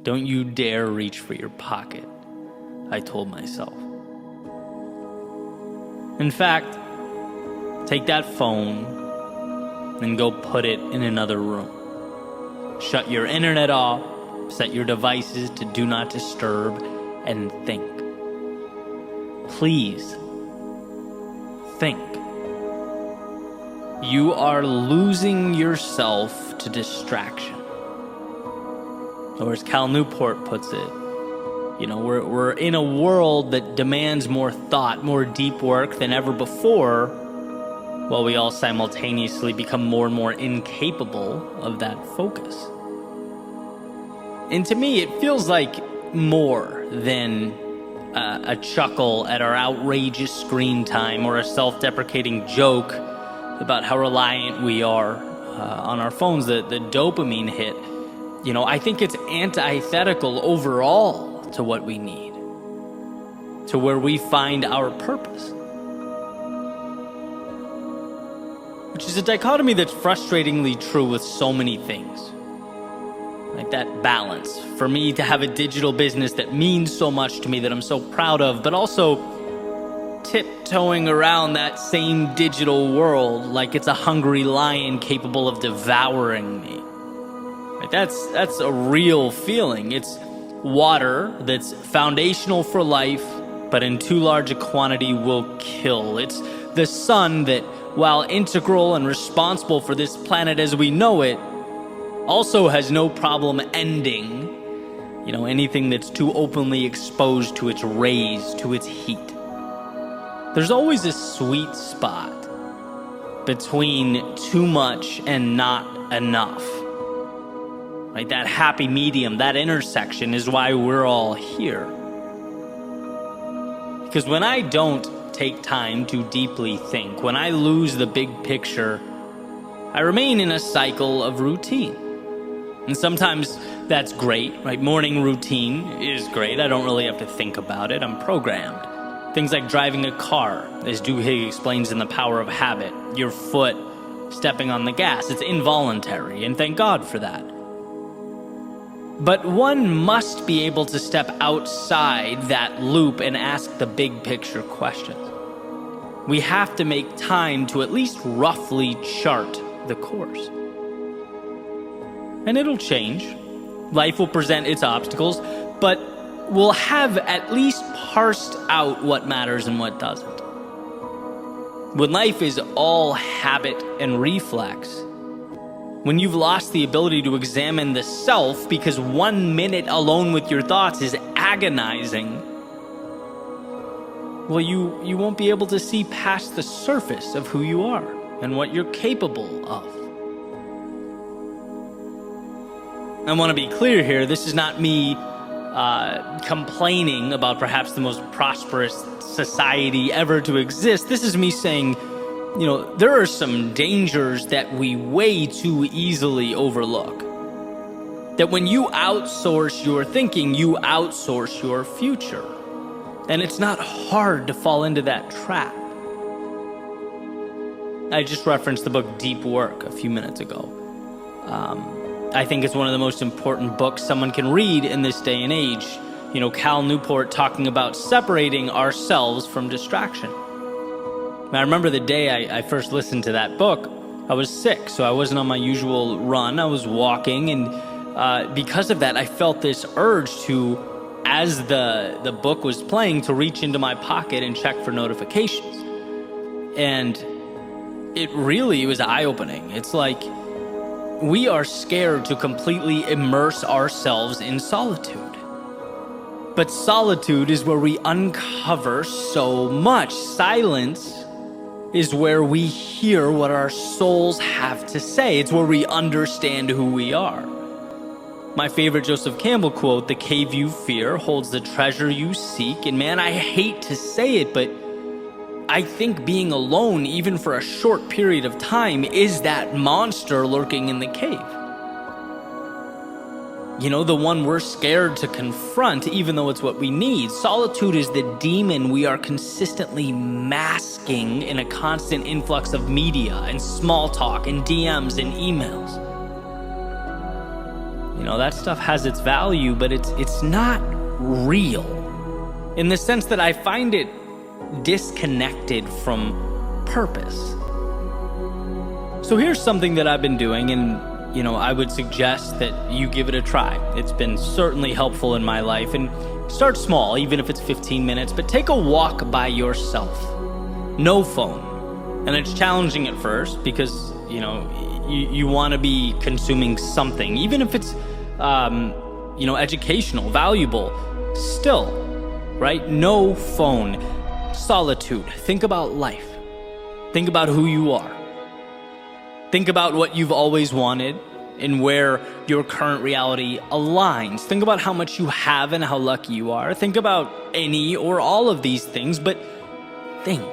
Don't you dare reach for your pocket, I told myself. In fact, take that phone and go put it in another room. Shut your internet off, set your devices to do not disturb, and think. Please, think. You are losing yourself to distraction. Or as Cal Newport puts it, we're in a world that demands more thought, more deep work than ever before, while we all simultaneously become more and more incapable of that focus. And to me, it feels like more than a chuckle at our outrageous screen time or a self-deprecating joke about how reliant we are on our phones, the dopamine hit. I think it's antithetical overall to what we need, to where we find our purpose. Which is a dichotomy that's frustratingly true with so many things. Like that balance. For me to have a digital business that means so much to me, that I'm so proud of, but also tiptoeing around that same digital world like it's a hungry lion capable of devouring me. Like that's a real feeling. It's water that's foundational for life, but in too large a quantity will kill. It's the sun that, while integral and responsible for this planet as we know it, also has no problem ending, anything that's too openly exposed to its rays, to its heat. There's always a sweet spot between too much and not enough. Right? That happy medium, that intersection is why we're all here. Because when I don't take time to deeply think, when I lose the big picture, I remain in a cycle of routine. And sometimes that's great, right? Morning routine is great. I don't really have to think about it. I'm programmed. Things like driving a car, as Duhigg explains in The Power of Habit. Your foot stepping on the gas. It's involuntary, and thank God for that. But one must be able to step outside that loop and ask the big picture questions. We have to make time to at least roughly chart the course. And it'll change. Life will present its obstacles, but we'll have at least parsed out what matters and what doesn't. When life is all habit and reflex, when you've lost the ability to examine the self because 1 minute alone with your thoughts is agonizing, well, you won't be able to see past the surface of who you are and what you're capable of. I want to be clear here, this is not me complaining about perhaps the most prosperous society ever to exist. This is me saying, there are some dangers that we way too easily overlook. That when you outsource your thinking, you outsource your future. And it's not hard to fall into that trap. I just referenced the book Deep Work a few minutes ago. I think it's one of the most important books someone can read in this day and age. Cal Newport talking about separating ourselves from distraction. I remember the day I first listened to that book, I was sick, so I wasn't on my usual run. I was walking, and because of that, I felt this urge to, as the book was playing, to reach into my pocket and check for notifications. And it was eye-opening. It's like we are scared to completely immerse ourselves in solitude. But solitude is where we uncover so much. Silence is where we hear what our souls have to say. It's where we understand who we are. My favorite Joseph Campbell quote, "The cave you fear holds the treasure you seek." And man, I hate to say it, but I think being alone, even for a short period of time, is that monster lurking in the cave. The one we're scared to confront, even though it's what we need. Solitude is the demon we are consistently masking in a constant influx of media and small talk and DMs and emails. That stuff has its value, but it's not real in the sense that I find it disconnected from purpose. So here's something that I've been doing, and I would suggest that you give it a try. It's been certainly helpful in my life, and start small, even if it's 15 minutes, but take a walk by yourself. No phone. And it's challenging at first because, you want to be consuming something, even if it's, educational, valuable, still, right? No phone. Solitude. Think about life. Think about who you are. Think about what you've always wanted and where your current reality aligns. Think about how much you have and how lucky you are. Think about any or all of these things, but think.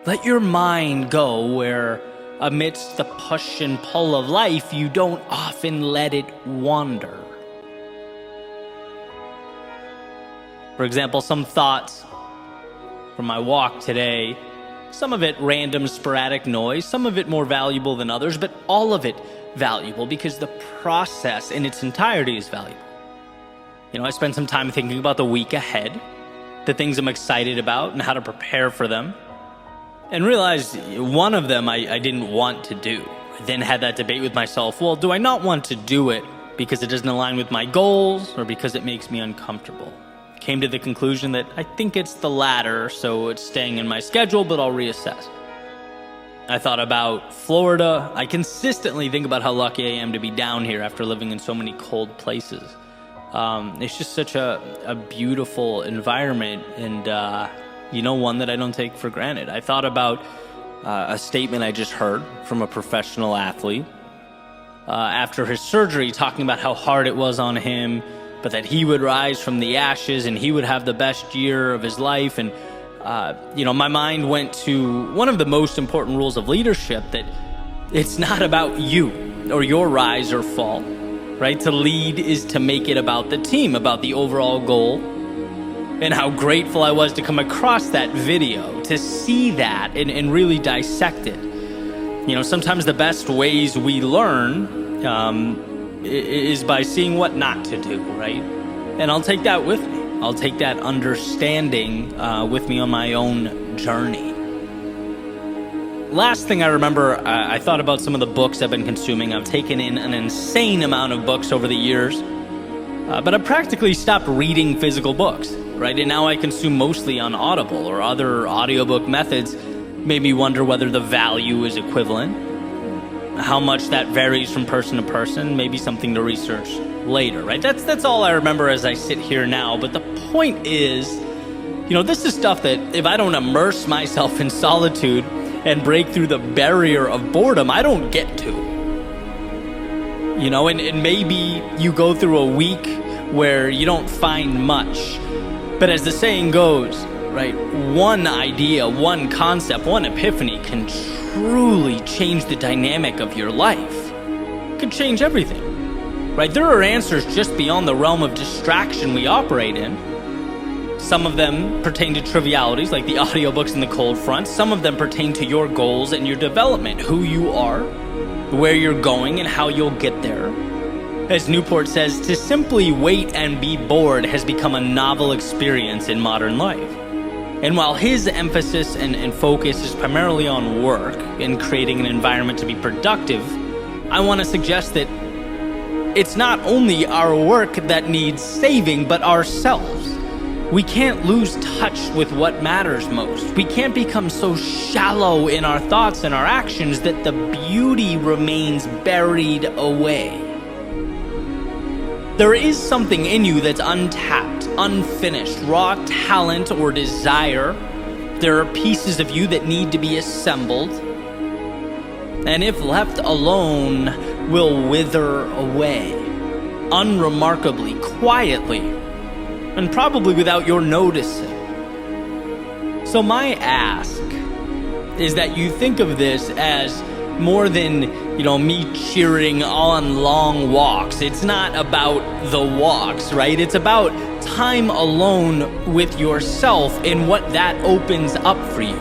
Let your mind go where, amidst the push and pull of life, you don't often let it wander. For example, some thoughts from my walk today, some of it random, sporadic noise, some of it more valuable than others, but all of it valuable because the process in its entirety is valuable. I spent some time thinking about the week ahead, the things I'm excited about and how to prepare for them, and realized one of them I didn't want to do. I then had that debate with myself, well, do I not want to do it because it doesn't align with my goals or because it makes me uncomfortable? Came to the conclusion that I think it's the latter, so it's staying in my schedule, but I'll reassess. I thought about Florida. I consistently think about how lucky I am to be down here after living in so many cold places. It's just such a beautiful environment, and one that I don't take for granted. I thought about a statement I just heard from a professional athlete after his surgery, talking about how hard it was on him, but that he would rise from the ashes and he would have the best year of his life. And, my mind went to one of the most important rules of leadership, that it's not about you or your rise or fall, right? To lead is to make it about the team, about the overall goal. And how grateful I was to come across that video, to see that and really dissect it. Sometimes the best ways we learn is by seeing what not to do, right? And I'll take that with me. I'll take that understanding with me on my own journey. Last thing I remember, I thought about some of the books I've been consuming. I've taken in an insane amount of books over the years, but I've practically stopped reading physical books, right? And now I consume mostly on Audible or other audiobook methods. Made me wonder whether the value is equivalent, how much that varies from person to person, maybe something to research later, right? That's all I remember as I sit here now. But the point is, this is stuff that if I don't immerse myself in solitude and break through the barrier of boredom, I don't get to. And maybe you go through a week where you don't find much. But as the saying goes, right, one idea, one concept, one epiphany can truly change the dynamic of your life. It could change everything, right? There are answers just beyond the realm of distraction we operate in. Some of them pertain to trivialities like the audiobooks and the cold front. Some of them pertain to your goals and your development, who you are, where you're going, and how you'll get there. As Newport says, to simply wait and be bored has become a novel experience in modern life. And while his emphasis and focus is primarily on work and creating an environment to be productive, I want to suggest that it's not only our work that needs saving, but ourselves. We can't lose touch with what matters most. We can't become so shallow in our thoughts and our actions that the beauty remains buried away. There is something in you that's untapped, unfinished, raw talent or desire. There are pieces of you that need to be assembled, and if left alone, will wither away, unremarkably, quietly, and probably without your noticing. So my ask is that you think of this as more than, me cheering on long walks. It's not about the walks, right? It's about time alone with yourself and what that opens up for you.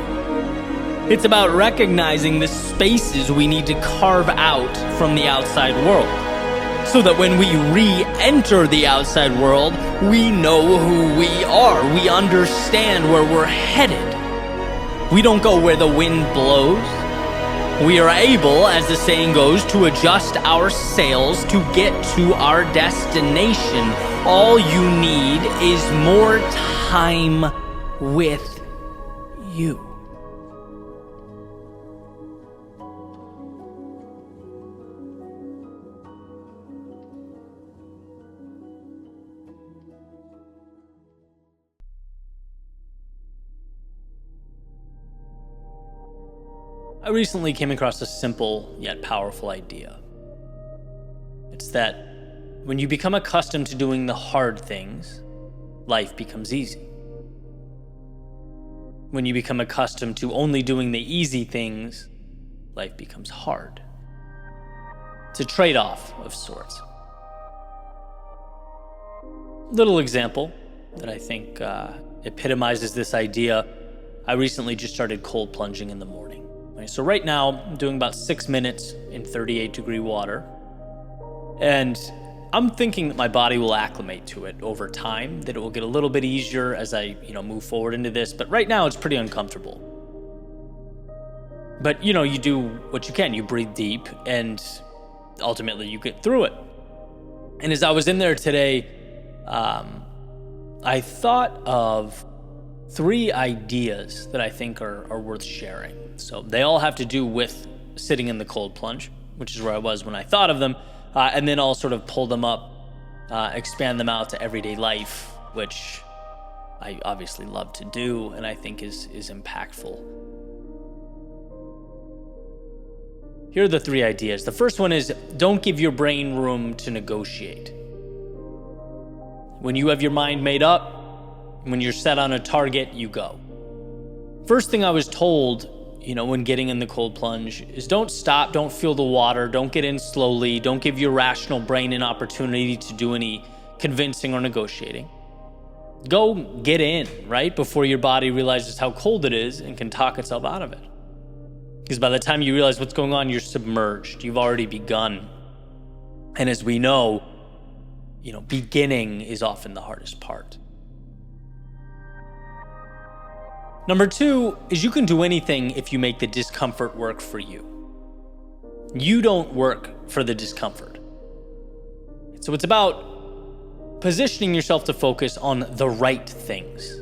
It's about recognizing the spaces we need to carve out from the outside world. so that when we re-enter the outside world, we know who we are. We understand where we're headed. We don't go where the wind blows. We are able, as the saying goes, to adjust our sails to get to our destination. All you need is more time with you. I recently came across a simple yet powerful idea. It's that when you become accustomed to doing the hard things, life becomes easy. When you become accustomed to only doing the easy things, life becomes hard. It's a trade-off of sorts. Little example that I think epitomizes this idea. I recently just started cold plunging in the morning. So right now, I'm doing about 6 minutes in 38-degree water. And I'm thinking that my body will acclimate to it over time, that it will get a little bit easier as I, move forward into this. But right now, it's pretty uncomfortable. But, you do what you can. You breathe deep, and ultimately, you get through it. And as I was in there today, I thought of 3 ideas that I think are worth sharing. So they all have to do with sitting in the cold plunge, which is where I was when I thought of them, and then I'll sort of pull them up, expand them out to everyday life, which I obviously love to do and I think is impactful. Here are the 3 ideas. The first one is, don't give your brain room to negotiate. When you have your mind made up, when you're set on a target, you go. First thing I was told, when getting in the cold plunge is don't stop, don't feel the water, don't get in slowly, don't give your rational brain an opportunity to do any convincing or negotiating. Go get in, right? Before your body realizes how cold it is and can talk itself out of it. Because by the time you realize what's going on, you're submerged. You've already begun. And as we know, beginning is often the hardest part. Number 2 is you can do anything if you make the discomfort work for you. You don't work for the discomfort. So it's about positioning yourself to focus on the right things,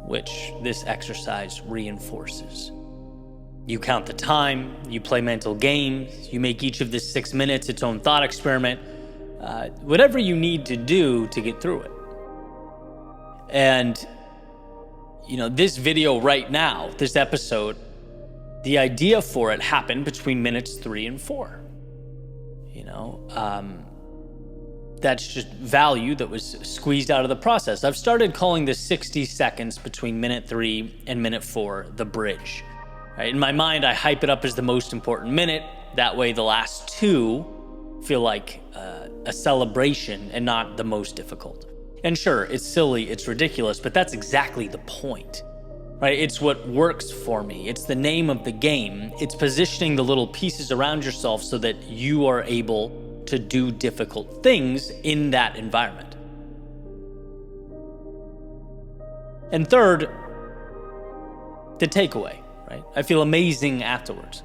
which this exercise reinforces. You count the time, you play mental games, you make each of the 6 minutes its own thought experiment, whatever you need to do to get through it. And this video right now, this episode, the idea for it happened between minutes 3 and 4. That's just value that was squeezed out of the process. I've started calling the 60 seconds between minute 3 and minute 4 the bridge. Right? In my mind, I hype it up as the most important minute. That way, the last 2 feel like a celebration and not the most difficult. And sure, it's silly, it's ridiculous, but that's exactly the point, right? It's what works for me. It's the name of the game. It's positioning the little pieces around yourself so that you are able to do difficult things in that environment. And third, the takeaway, right? I feel amazing afterwards,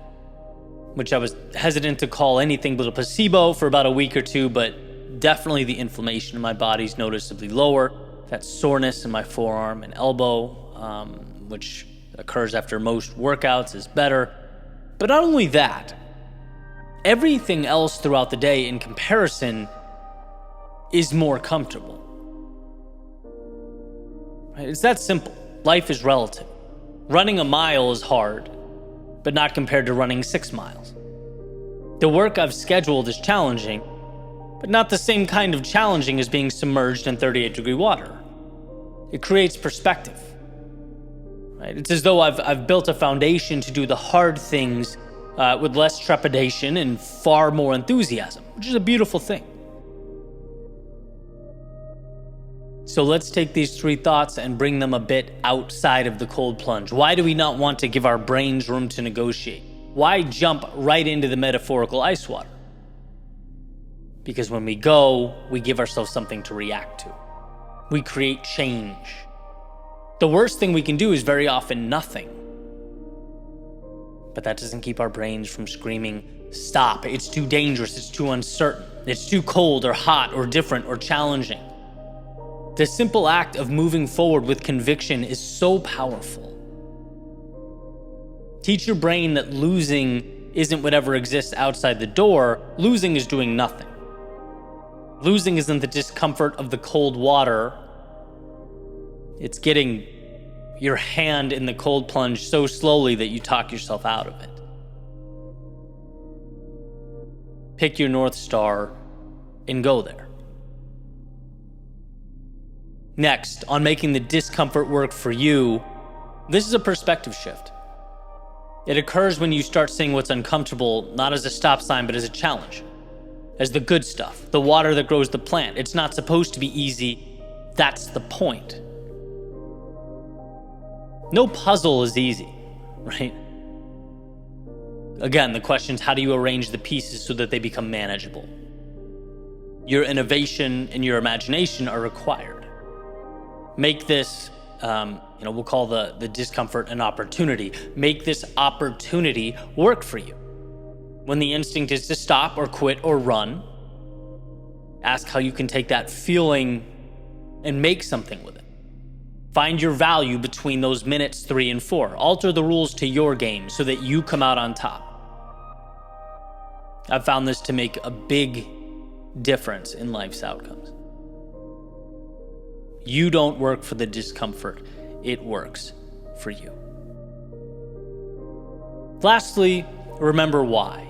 which I was hesitant to call anything but a placebo for about a week or 2, but definitely the inflammation in my body is noticeably lower. That soreness in my forearm and elbow, which occurs after most workouts, is better. But not only that, everything else throughout the day in comparison is more comfortable. Right? It's that simple. Life is relative. Running a mile is hard, but not compared to running 6 miles. The work I've scheduled is challenging, but not the same kind of challenging as being submerged in 38-degree water. It creates perspective. Right? It's as though I've built a foundation to do the hard things with less trepidation and far more enthusiasm, which is a beautiful thing. So let's take these 3 thoughts and bring them a bit outside of the cold plunge. Why do we not want to give our brains room to negotiate? Why jump right into the metaphorical ice water? Because when we go, we give ourselves something to react to. We create change. The worst thing we can do is very often nothing. But that doesn't keep our brains from screaming, stop, it's too dangerous, it's too uncertain, it's too cold or hot or different or challenging. The simple act of moving forward with conviction is so powerful. Teach your brain that losing isn't whatever exists outside the door. Losing is doing nothing. Losing isn't the discomfort of the cold water. It's getting your hand in the cold plunge so slowly that you talk yourself out of it. Pick your North Star and go there. Next, on making the discomfort work for you, this is a perspective shift. It occurs when you start seeing what's uncomfortable not as a stop sign, but as a challenge. As the good stuff, the water that grows the plant. It's not supposed to be easy. That's the point. No puzzle is easy, right? Again, the question is, how do you arrange the pieces so that they become manageable? Your innovation and your imagination are required. Make this, we'll call the discomfort an opportunity. Make this opportunity work for you. When the instinct is to stop or quit or run, ask how you can take that feeling and make something with it. Find your value between those minutes 3 and 4. Alter the rules to your game so that you come out on top. I've found this to make a big difference in life's outcomes. You don't work for the discomfort. It works for you. Lastly, remember why.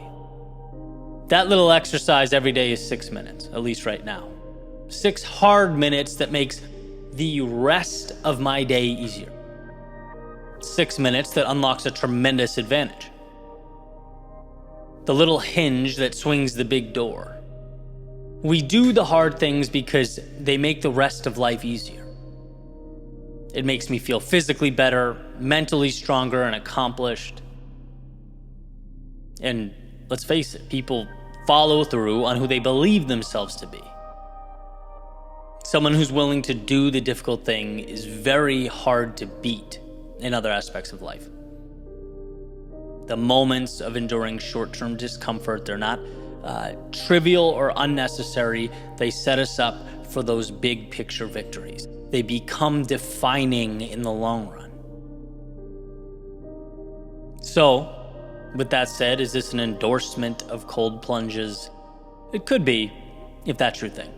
That little exercise every day is 6 minutes, at least right now. 6 hard minutes that makes the rest of my day easier. 6 minutes that unlocks a tremendous advantage. The little hinge that swings the big door. We do the hard things because they make the rest of life easier. It makes me feel physically better, mentally stronger and accomplished. And let's face it, people follow through on who they believe themselves to be. Someone who's willing to do the difficult thing is very hard to beat in other aspects of life. The moments of enduring short-term discomfort, they're not trivial or unnecessary. They set us up for those big picture victories. They become defining in the long run. So, with that said, is this an endorsement of cold plunges? It could be, if that's your thing.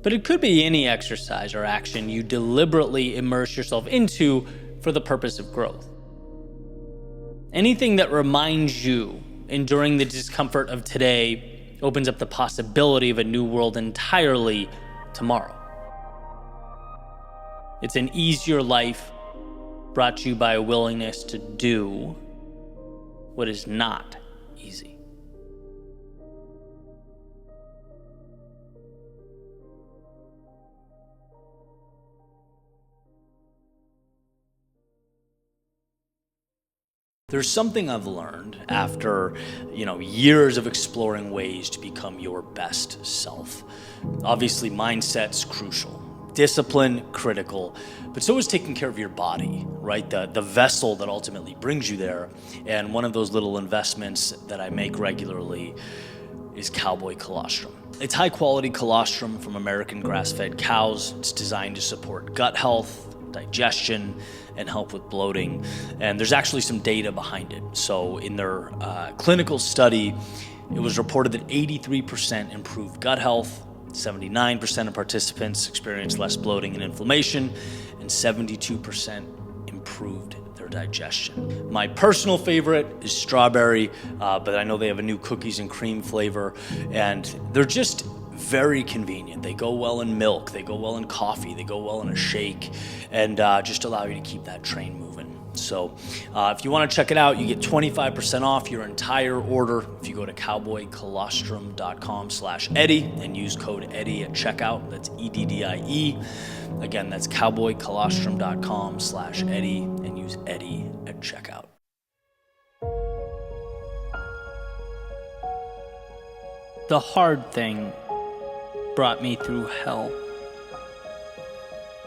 But it could be any exercise or action you deliberately immerse yourself into for the purpose of growth. Anything that reminds you enduring the discomfort of today opens up the possibility of a new world entirely tomorrow. It's an easier life brought to you by a willingness to do what is not easy. There's something I've learned after, years of exploring ways to become your best self. Obviously, mindset's crucial. Discipline, critical, but so is taking care of your body, right? The vessel that ultimately brings you there. And one of those little investments that I make regularly is Cowboy Colostrum. It's high quality colostrum from American grass-fed cows. It's designed to support gut health, digestion, and help with bloating. And there's actually some data behind it. So in their clinical study, it was reported that 83% improved gut health, 79% of participants experienced less bloating and inflammation, and 72% improved their digestion. My personal favorite is strawberry, but I know they have a new cookies and cream flavor, and they're just very convenient. They go well in milk, they go well in coffee, they go well in a shake, and just allow you to keep that train moving. So if you want to check it out, you get 25% off your entire order if you go to cowboycolostrum.com/Eddie and use code Eddie at checkout. That's EDDIE. Again, that's cowboycolostrum.com/Eddie and use Eddie at checkout. The hard thing brought me through hell,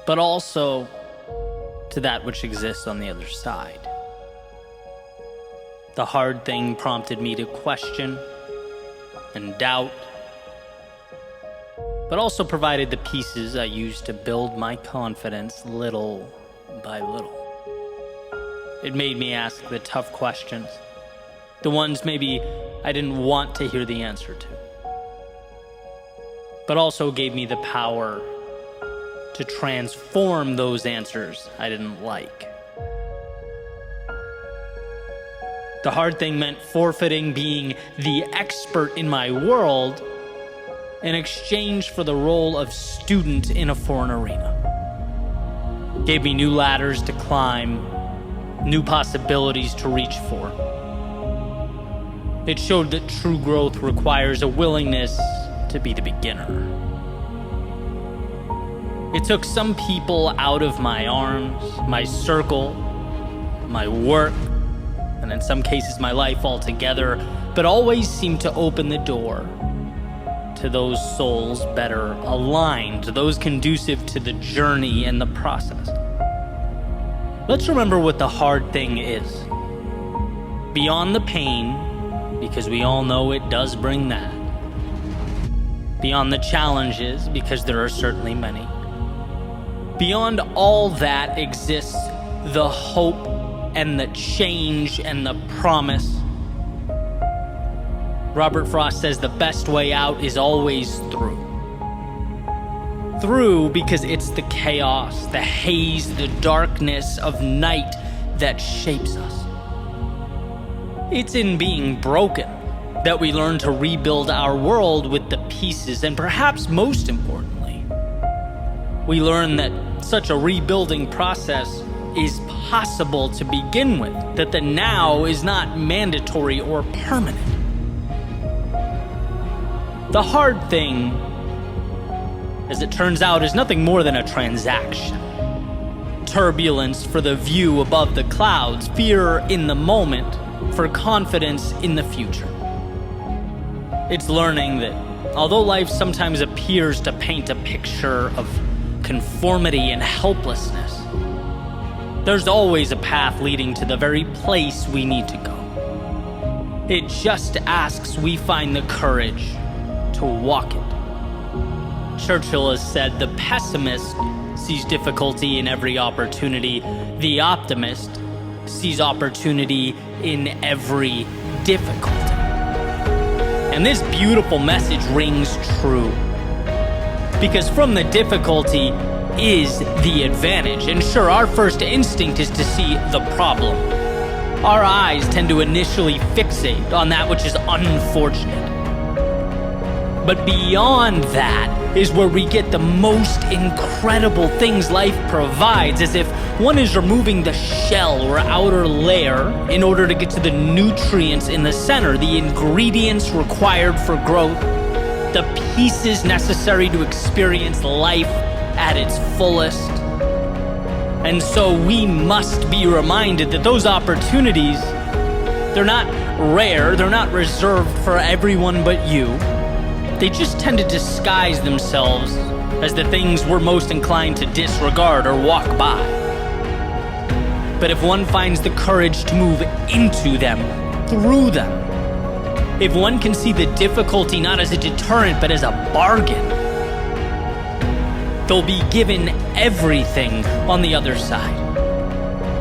but also to that which exists on the other side. The hard thing prompted me to question and doubt, but also provided the pieces I used to build my confidence little by little. It made me ask the tough questions, the ones maybe I didn't want to hear the answer to, but also gave me the power to transform those answers I didn't like. The hard thing meant forfeiting being the expert in my world in exchange for the role of student in a foreign arena. Gave me new ladders to climb, new possibilities to reach for. It showed that true growth requires a willingness to be the beginner. It took some people out of my arms, my circle, my work, and in some cases my life altogether, but always seemed to open the door to those souls better aligned, those conducive to the journey and the process. Let's remember what the hard thing is. Beyond the pain, because we all know it does bring that. Beyond the challenges, because there are certainly many. Beyond all that exists the hope and the change and the promise. Robert Frost says the best way out is always through. Through because it's the chaos, the haze, the darkness of night that shapes us. It's in being broken that we learn to rebuild our world with the pieces, and perhaps most importantly, we learn that such a rebuilding process is possible to begin with, that the now is not mandatory or permanent. The hard thing, as it turns out, is nothing more than a transaction. Turbulence for the view above the clouds, fear in the moment for confidence in the future. It's learning that although life sometimes appears to paint a picture of conformity and helplessness, there's always a path leading to the very place we need to go. It just asks we find the courage to walk it. Churchill has said, the pessimist sees difficulty in every opportunity. The optimist sees opportunity in every difficulty. And this beautiful message rings true. Because from the difficulty is the advantage. And sure, our first instinct is to see the problem. Our eyes tend to initially fixate on that which is unfortunate. But beyond that is where we get the most incredible things life provides, as if one is removing the shell or outer layer in order to get to the nutrients in the center, the ingredients required for growth, the pieces necessary to experience life at its fullest. And so we must be reminded that those opportunities, they're not rare, they're not reserved for everyone but you. They just tend to disguise themselves as the things we're most inclined to disregard or walk by. But if one finds the courage to move into them, through them, if one can see the difficulty not as a deterrent but as a bargain, they'll be given everything on the other side.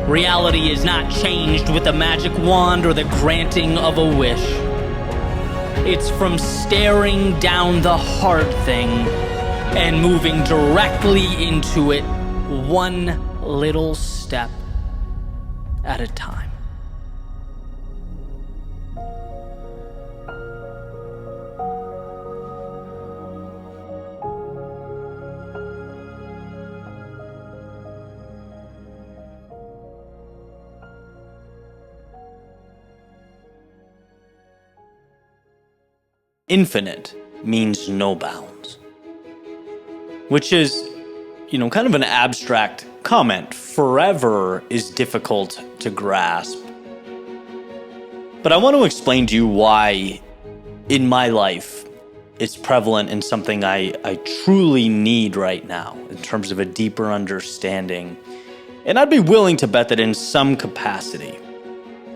Reality is not changed with a magic wand or the granting of a wish. It's from staring down the hard thing and moving directly into it, one little step at a time. Infinite means no bounds, which is, kind of an abstract comment. Forever is difficult to grasp. But I want to explain to you why, in my life, it's prevalent in something I truly need right now in terms of a deeper understanding. And I'd be willing to bet that in some capacity,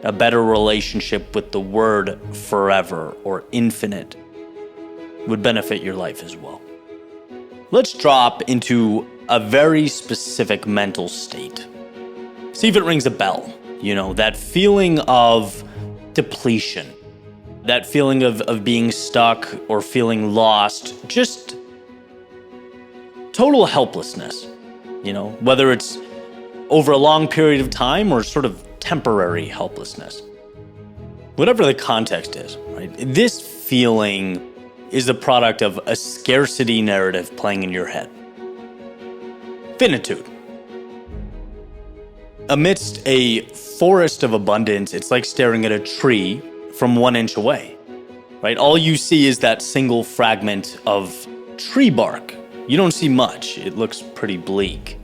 a better relationship with the word forever or infinite would benefit your life as well. Let's drop into a very specific mental state. See if it rings a bell. That feeling of depletion, that feeling of being stuck or feeling lost, just total helplessness, whether it's over a long period of time or sort of temporary helplessness. Whatever the context is, right? This feeling is the product of a scarcity narrative playing in your head. Finitude. Amidst a forest of abundance, it's like staring at a tree from 1 inch away, right? All you see is that single fragment of tree bark. You don't see much. It looks pretty bleak.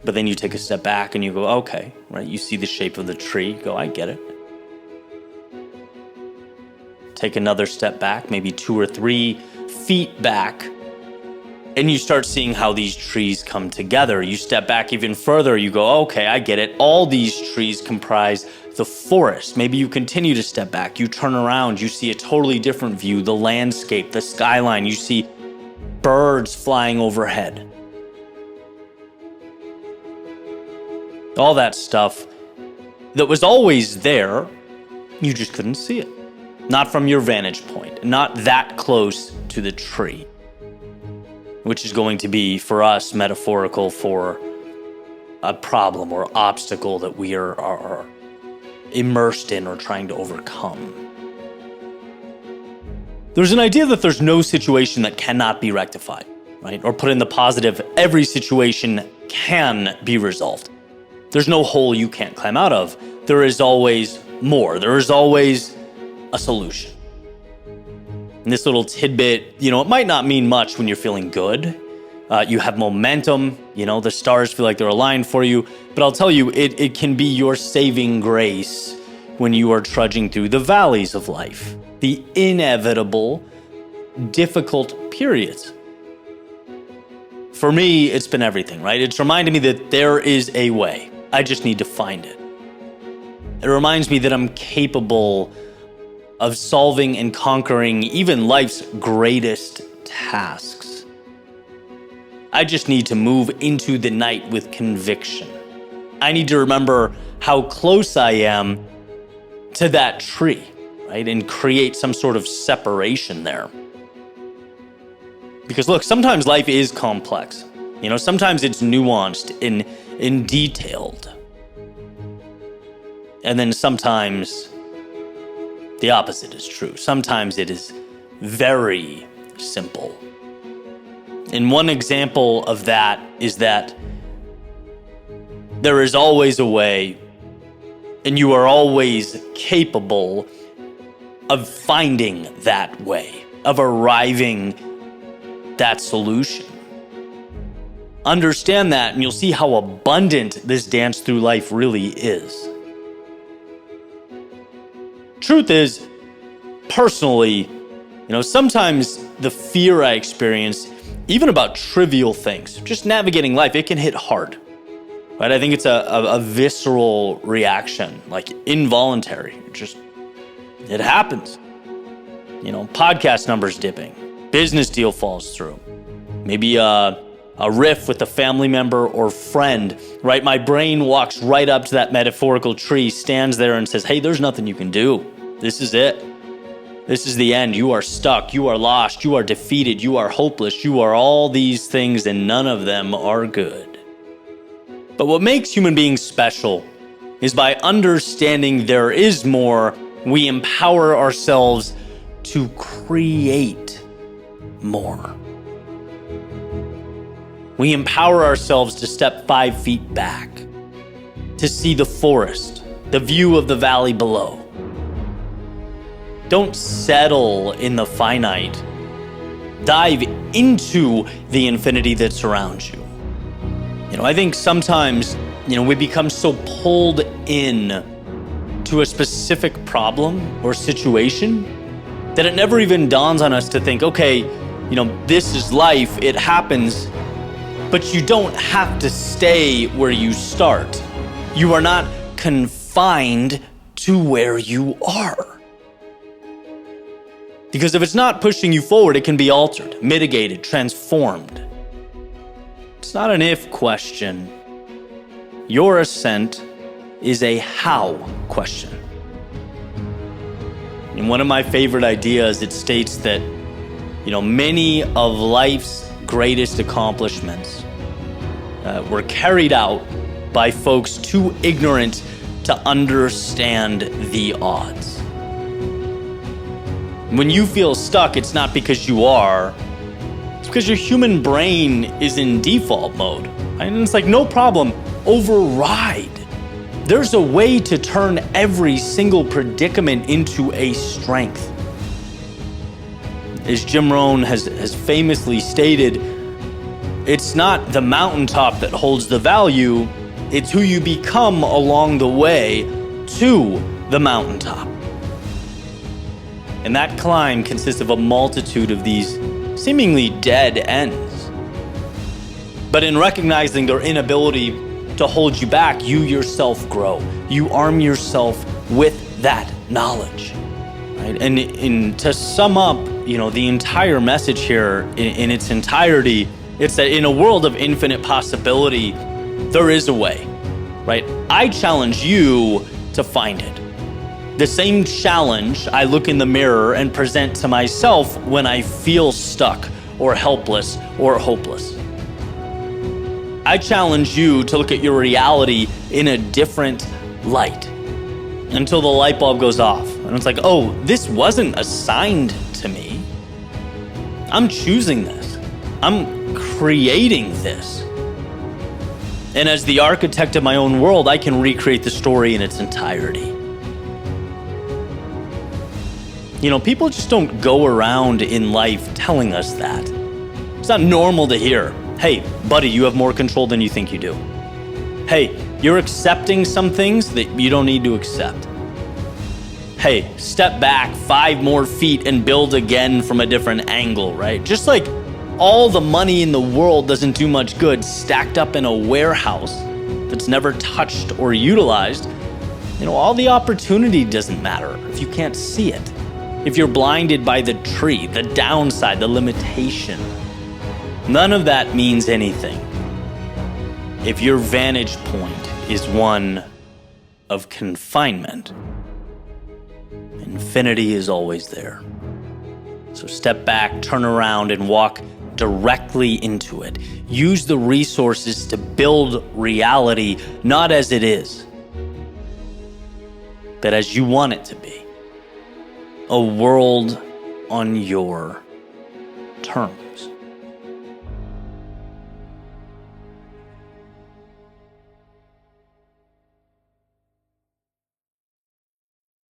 But then you take a step back and you go, okay, right? You see the shape of the tree. You go, I get it. Take another step back, maybe 2 or 3 feet back, and you start seeing how these trees come together. You step back even further, you go, okay, I get it. All these trees comprise the forest. Maybe you continue to step back. You turn around, you see a totally different view, the landscape, the skyline. You see birds flying overhead. All that stuff that was always there, you just couldn't see it. Not from your vantage point, not that close to the tree, which is going to be, for us, metaphorical for a problem or obstacle that we are immersed in or trying to overcome. There's an idea that there's no situation that cannot be rectified, right? Or put in the positive, every situation can be resolved. There's no hole you can't climb out of. There is always more. There is always a solution. And this little tidbit, it might not mean much when you're feeling good. You have momentum, the stars feel like they're aligned for you. But I'll tell you, it can be your saving grace when you are trudging through the valleys of life, the inevitable, difficult periods. For me, it's been everything, right? It's reminded me that there is a way. I just need to find it. It reminds me that I'm capable of solving and conquering even life's greatest tasks. I just need to move into the night with conviction. I need to remember how close I am to that tree, right? And create some sort of separation there. Because look, sometimes life is complex. Sometimes it's nuanced and detailed. And then sometimes the opposite is true. Sometimes it is very simple. And one example of that is that there is always a way, and you are always capable of finding that way, of arriving that solution. Understand that, and you'll see how abundant this dance through life really is. Truth is, personally, sometimes the fear I experience, even about trivial things, just navigating life, it can hit hard, right? I think it's a visceral reaction, like involuntary. It happens. Podcast numbers dipping, business deal falls through, maybe a riff with a family member or friend, right? My brain walks right up to that metaphorical tree, stands there and says, hey, there's nothing you can do. This is it. This is the end. You are stuck. You are lost. You are defeated. You are hopeless. You are all these things, and none of them are good. But what makes human beings special is by understanding there is more, we empower ourselves to create more. We empower ourselves to step 5 feet back, to see the forest, the view of the valley below. Don't settle in the finite. Dive into the infinity that surrounds you. I think sometimes, we become so pulled in to a specific problem or situation That it never even dawns on us to think, okay, this is life, it happens, but you don't have to stay where you start. You are not confined to where you are. Because if it's not pushing you forward, it can be altered, mitigated, transformed. It's not an if question. Your ascent is a how question. In one of my favorite ideas, it states that, many of life's greatest accomplishments were carried out by folks too ignorant to understand the odds. When you feel stuck, it's not because you are, it's because your human brain is in default mode. Right? And it's like, no problem, override. There's a way to turn every single predicament into a strength. As Jim Rohn has famously stated, it's not the mountaintop that holds the value, it's who you become along the way to the mountaintop. And that climb consists of a multitude of these seemingly dead ends. But in recognizing their inability to hold you back, you yourself grow. You arm yourself with that knowledge. Right? And to sum up, the entire message here in its entirety, it's that in a world of infinite possibility, there is a way, right? I challenge you to find it. The same challenge I look in the mirror and present to myself when I feel stuck or helpless or hopeless. I challenge you to look at your reality in a different light until the light bulb goes off. And it's like, oh, this wasn't assigned to me. I'm choosing this. I'm creating this. And as the architect of my own world, I can recreate the story in its entirety. People just don't go around in life telling us that. It's not normal to hear. Hey, buddy, you have more control than you think you do. Hey, you're accepting some things that you don't need to accept. Hey, step back 5 more feet and build again from a different angle, right? Just like all the money in the world doesn't do much good stacked up in a warehouse that's never touched or utilized, all the opportunity doesn't matter if you can't see it. If you're blinded by the tree, the downside, the limitation. None of that means anything if your vantage point is one of confinement. Infinity is always there. So step back, turn around, and walk directly into it. Use the resources to build reality, not as it is, but as you want it to be. A world on your terms.